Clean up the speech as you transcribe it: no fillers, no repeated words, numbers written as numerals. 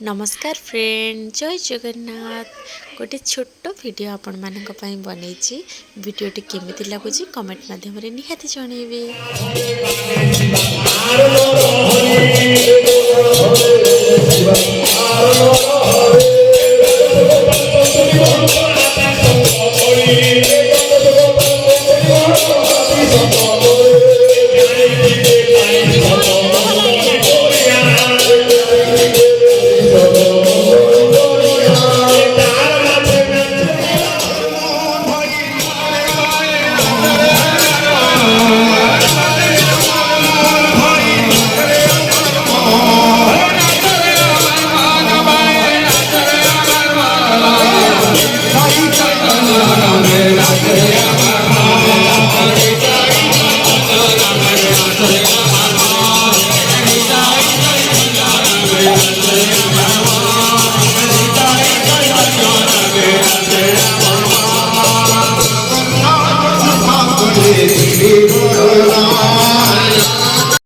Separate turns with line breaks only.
नमस्कार फ्रेंड, जय जगन्नाथ। गोटे छोट वीडियो आपण मानक पई बनैछि। वीडियोटी केमिति लागुछि कमेंट माध्यम रे निहाती जणैबे।
Hare